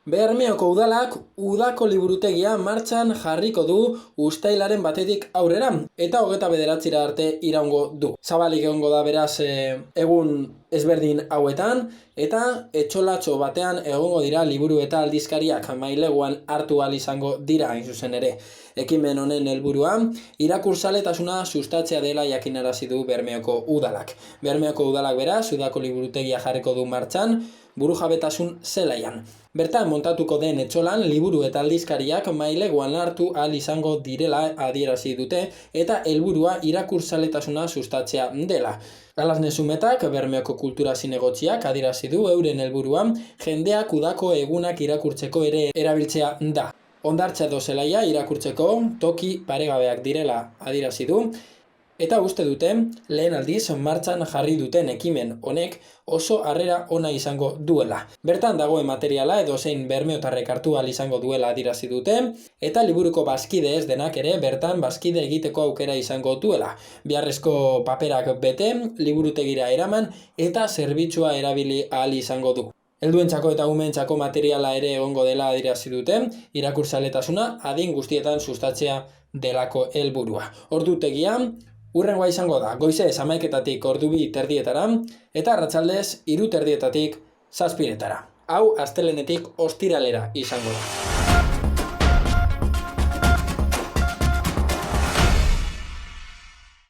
Bermeoko udalak udako liburutegia martxan jarriko du uztailaren batetik aurrera eta 29 arte iraungo du. Zabalik egongo da beraz egun ezberdin hauetan eta etxolatxo batean egongo dira liburu eta aldizkariak maileguan hartu ahal izango dira hain zuzen ere. Ekimen honen helburua irakurzaletasuna sustatzea dela jakinarazi du Bermeoko udalak. Bermeoko udalak beraz udako liburutegia jarriko du martxan burujabetasun zelaian. Bertan montatuko den etxolan liburu eta aldizkariak maileguan hartu ahal izango direla adierazi dute eta helburua irakurzaletasuna sustatzea dela. Alasne Zumetak, Bermeoko kultura zinegotziak adierazi du euren helburua jendeak udako egunak irakurtzeko ere erabiltzea da. Hondartza edo zelaia irakurtzeko toki paregabeak direla adierazi du. Eta uste dute, lehen aldiz martxan jarri duten ekimen honek oso harrera ona izango duela. Bertan dagoen materiala edo zein bermeotarrek hartu ahal izango duela adierazi dute, eta liburuko bazkide ez denak ere bertan bazkide egiteko aukera izango duela. Beharrezko paperak bete, liburutegira eraman eta zerbitzua erabili ahal izango du. Helduentzako eta umeentzako materiala ere egongo dela adierazi dute, irakurzaletasuna adin guztietan sustatzea delako helburua. Ordutegia hurrengoa izango da, goizez 11:00 ordu 2:30 eta arratsaldez 3:30 7:00. Hau astelehenetik ostiralera izango da.